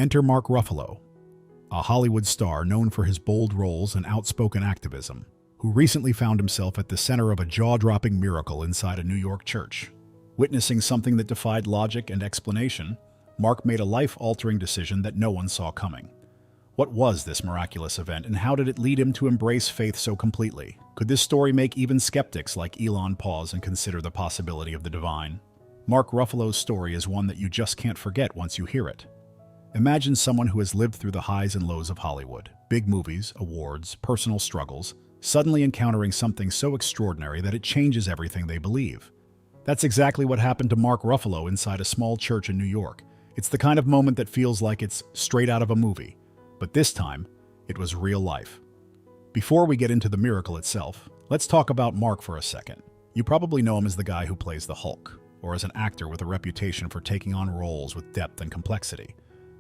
Enter Mark Ruffalo, a Hollywood star known for his bold roles and outspoken activism, who recently found himself at the center of a jaw-dropping miracle inside a New York church. Witnessing something that defied logic and explanation, Mark made a life-altering decision that no one saw coming. What was this miraculous event, and how did it lead him to embrace faith so completely? Could this story make even skeptics like Elon pause and consider the possibility of the divine? Mark Ruffalo's story is one that you just can't forget once you hear it. Imagine someone who has lived through the highs and lows of Hollywood, big movies, awards, personal struggles, suddenly encountering something so extraordinary that it changes everything they believe. That's exactly what happened to Mark Ruffalo inside a small church in New York. It's the kind of moment that feels like it's straight out of a movie. But this time, it was real life. Before we get into the miracle itself, let's talk about Mark for a second. You probably know him as the guy who plays the Hulk, or as an actor with a reputation for taking on roles with depth and complexity.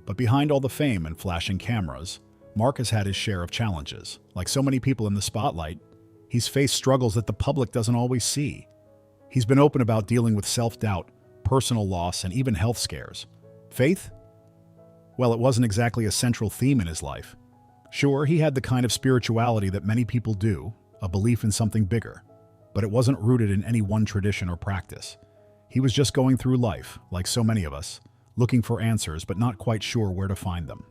But behind all the fame and flashing cameras, Mark has had his share of challenges. Like so many people in the spotlight, he's faced struggles that the public doesn't always see. He's been open about dealing with self-doubt, personal loss, and even health scares. Faith? Well, it wasn't exactly a central theme in his life. Sure, he had the kind of spirituality that many people do, a belief in something bigger, but it wasn't rooted in any one tradition or practice. He was just going through life, like so many of us, looking for answers but not quite sure where to find them.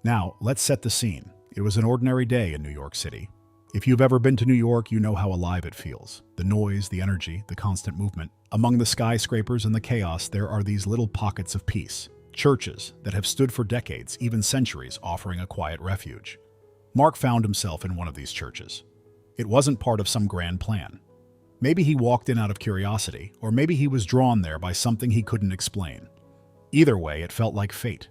Now, let's set the scene. It was an ordinary day in New York City. If you've ever been to New York, you know how alive it feels. The noise, the energy, the constant movement. Among the skyscrapers and the chaos, there are these little pockets of peace. Churches that have stood for decades, even centuries, offering a quiet refuge. Mark found himself in one of these churches. It wasn't part of some grand plan. Maybe he walked in out of curiosity, or maybe he was drawn there by something he couldn't explain. Either way, it felt like fate.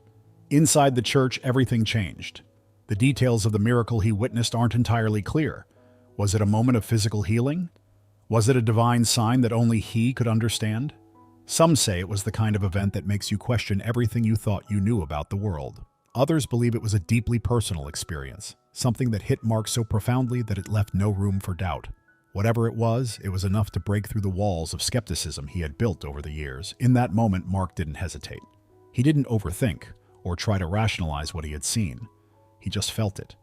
Inside the church, everything changed. The details of the miracle he witnessed aren't entirely clear. Was it a moment of physical healing? Was it a divine sign that only he could understand? Some say it was the kind of event that makes you question everything you thought you knew about the world. Others believe it was a deeply personal experience, something that hit Mark so profoundly that it left no room for doubt. Whatever it was enough to break through the walls of skepticism he had built over the years. In that moment, Mark didn't hesitate. He didn't overthink or try to rationalize what he had seen. He just felt it.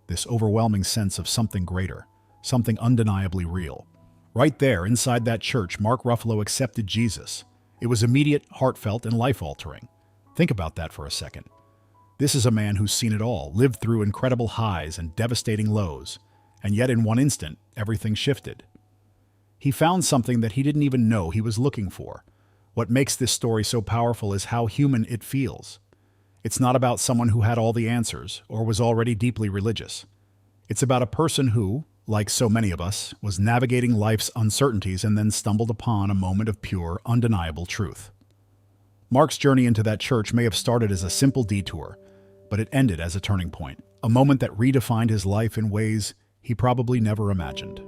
This overwhelming sense of something greater, something undeniably real. Right there, inside that church, Mark Ruffalo accepted Jesus. It was immediate, heartfelt, and life-altering. Think about that for a second. This is a man who's seen it all, lived through incredible highs and devastating lows, and yet in one instant, everything shifted. He found something that he didn't even know he was looking for. What makes this story so powerful is how human it feels. It's not about someone who had all the answers or was already deeply religious. It's about a person who, like so many of us, was navigating life's uncertainties and then stumbled upon a moment of pure, undeniable truth. Mark's journey into that church may have started as a simple detour, but it ended as a turning point, a moment that redefined his life in ways he probably never imagined.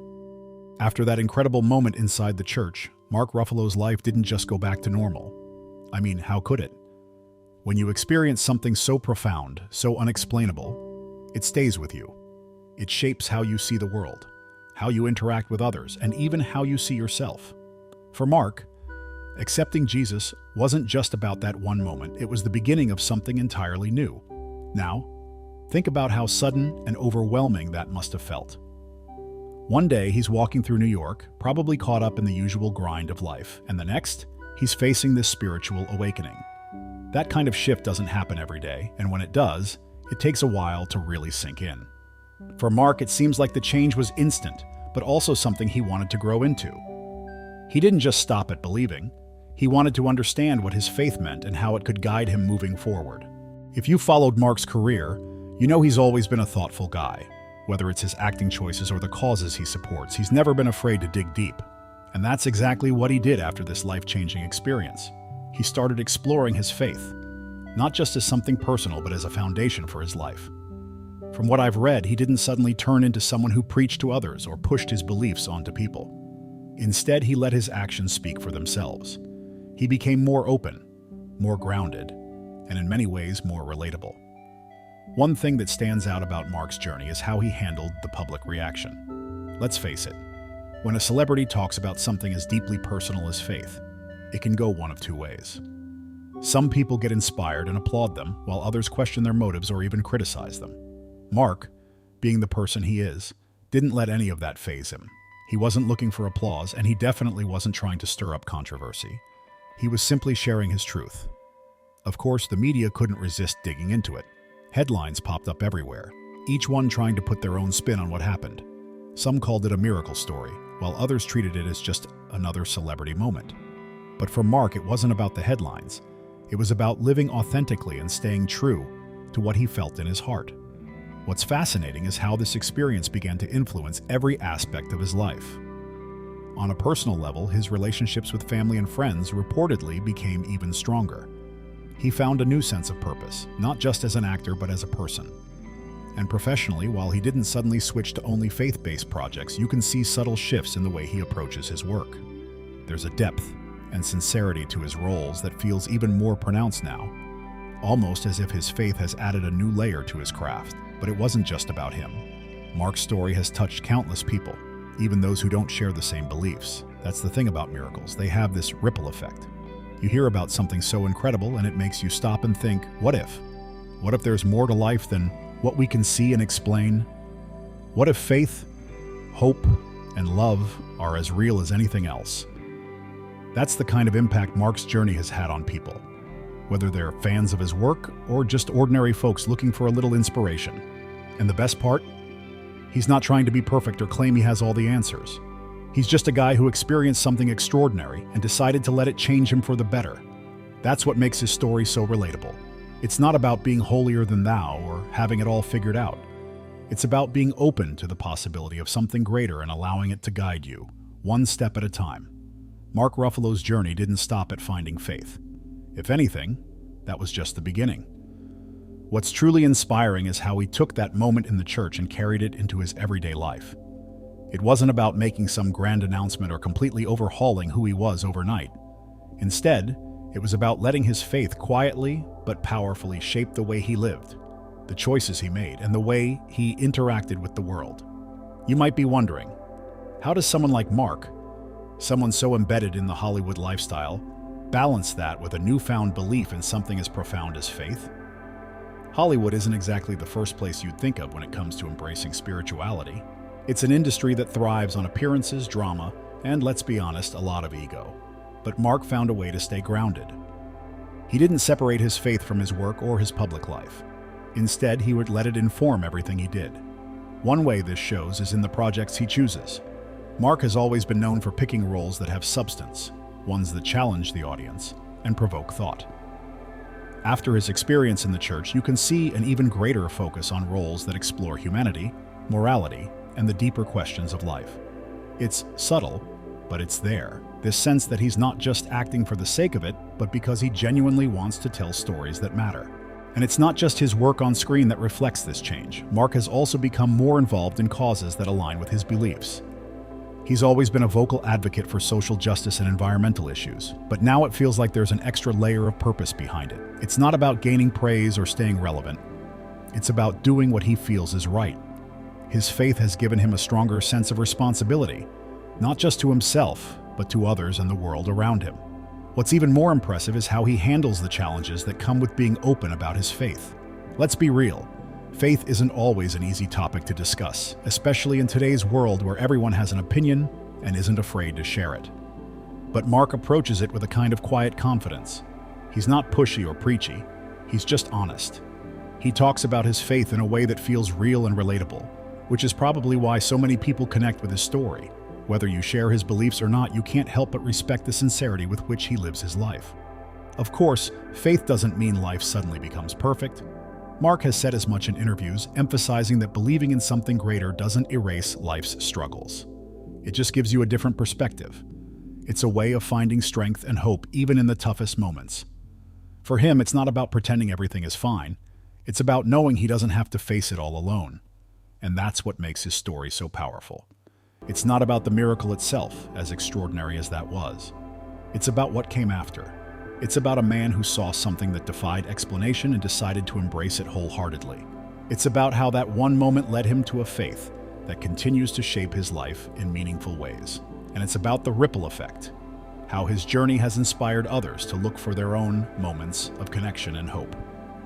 After that incredible moment inside the church, Mark Ruffalo's life didn't just go back to normal. I mean, how could it? When you experience something so profound, so unexplainable, it stays with you. It shapes how you see the world, how you interact with others, and even how you see yourself. For Mark, accepting Jesus wasn't just about that one moment, it was the beginning of something entirely new. Now, think about how sudden and overwhelming that must have felt. One day, he's walking through New York, probably caught up in the usual grind of life, and the next, he's facing this spiritual awakening. That kind of shift doesn't happen every day, and when it does, it takes a while to really sink in. For Mark, it seems like the change was instant, but also something he wanted to grow into. He didn't just stop at believing. He wanted to understand what his faith meant and how it could guide him moving forward. If you followed Mark's career, you know he's always been a thoughtful guy. Whether it's his acting choices or the causes he supports, he's never been afraid to dig deep. And that's exactly what he did after this life-changing experience. He started exploring his faith, not just as something personal, but as a foundation for his life. From what I've read, he didn't suddenly turn into someone who preached to others or pushed his beliefs onto people. Instead, he let his actions speak for themselves. He became more open, more grounded, and in many ways more relatable. One thing that stands out about Mark's journey is how he handled the public reaction. Let's face it, when a celebrity talks about something as deeply personal as faith, it can go one of two ways. Some people get inspired and applaud them, while others question their motives or even criticize them. Mark, being the person he is, didn't let any of that faze him. He wasn't looking for applause, and he definitely wasn't trying to stir up controversy. He was simply sharing his truth. Of course, the media couldn't resist digging into it. Headlines popped up everywhere, each one trying to put their own spin on what happened. Some called it a miracle story, while others treated it as just another celebrity moment. But for Mark, it wasn't about the headlines. It was about living authentically and staying true to what he felt in his heart. What's fascinating is how this experience began to influence every aspect of his life. On a personal level, his relationships with family and friends reportedly became even stronger. He found a new sense of purpose, not just as an actor but as a person. And professionally, while he didn't suddenly switch to only faith-based projects, you can see subtle shifts in the way he approaches his work. There's a depth and sincerity to his roles that feels even more pronounced now, almost as if his faith has added a new layer to his craft. But it wasn't just about him. Mark's story has touched countless people, even those who don't share the same beliefs. That's the thing about miracles. They have this ripple effect. You hear about something so incredible and it makes you stop and think, what if? What if there's more to life than what we can see and explain? What if faith, hope, and love are as real as anything else? That's the kind of impact Mark's journey has had on people, whether they're fans of his work or just ordinary folks looking for a little inspiration. And the best part? He's not trying to be perfect or claim he has all the answers. He's just a guy who experienced something extraordinary and decided to let it change him for the better. That's what makes his story so relatable. It's not about being holier than thou or having it all figured out. It's about being open to the possibility of something greater and allowing it to guide you, one step at a time. Mark Ruffalo's journey didn't stop at finding faith. If anything, that was just the beginning. What's truly inspiring is how he took that moment in the church and carried it into his everyday life. It wasn't about making some grand announcement or completely overhauling who he was overnight. Instead, it was about letting his faith quietly but powerfully shape the way he lived, the choices he made, and the way he interacted with the world. You might be wondering, how does someone like Mark, someone so embedded in the Hollywood lifestyle, balance that with a newfound belief in something as profound as faith? Hollywood isn't exactly the first place you'd think of when it comes to embracing spirituality. It's an industry that thrives on appearances, drama, and, let's be honest, a lot of ego. But Mark found a way to stay grounded. He didn't separate his faith from his work or his public life. Instead, he would let it inform everything he did. One way this shows is in the projects he chooses. Mark has always been known for picking roles that have substance, ones that challenge the audience and provoke thought. After his experience in the church, you can see an even greater focus on roles that explore humanity, morality, and the deeper questions of life. It's subtle, but it's there. This sense that he's not just acting for the sake of it, but because he genuinely wants to tell stories that matter. And it's not just his work on screen that reflects this change. Mark has also become more involved in causes that align with his beliefs. He's always been a vocal advocate for social justice and environmental issues, but now it feels like there's an extra layer of purpose behind it. It's not about gaining praise or staying relevant. It's about doing what he feels is right. His faith has given him a stronger sense of responsibility, not just to himself, but to others and the world around him. What's even more impressive is how he handles the challenges that come with being open about his faith. Let's be real. Faith isn't always an easy topic to discuss, especially in today's world where everyone has an opinion and isn't afraid to share it. But Mark approaches it with a kind of quiet confidence. He's not pushy or preachy, he's just honest. He talks about his faith in a way that feels real and relatable, which is probably why so many people connect with his story. Whether you share his beliefs or not, you can't help but respect the sincerity with which he lives his life. Of course, faith doesn't mean life suddenly becomes perfect. Mark has said as much in interviews, emphasizing that believing in something greater doesn't erase life's struggles. It just gives you a different perspective. It's a way of finding strength and hope even in the toughest moments. For him, it's not about pretending everything is fine. It's about knowing he doesn't have to face it all alone. And that's what makes his story so powerful. It's not about the miracle itself, as extraordinary as that was. It's about what came after. It's about a man who saw something that defied explanation and decided to embrace it wholeheartedly. It's about how that one moment led him to a faith that continues to shape his life in meaningful ways. And it's about the ripple effect. how his journey has inspired others to look for their own moments of connection and hope.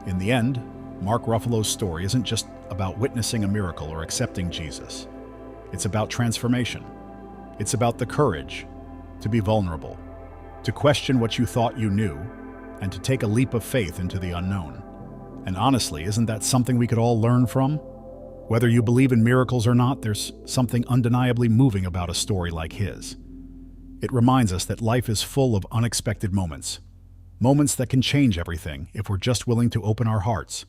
In the end, Mark Ruffalo's story isn't just about witnessing a miracle or accepting Jesus. It's about transformation. It's about the courage to be vulnerable, to question what you thought you knew, and to take a leap of faith into the unknown. And honestly, isn't that something we could all learn from? Whether you believe in miracles or not, there's something undeniably moving about a story like his. It reminds us that life is full of unexpected moments, moments that can change everything if we're just willing to open our hearts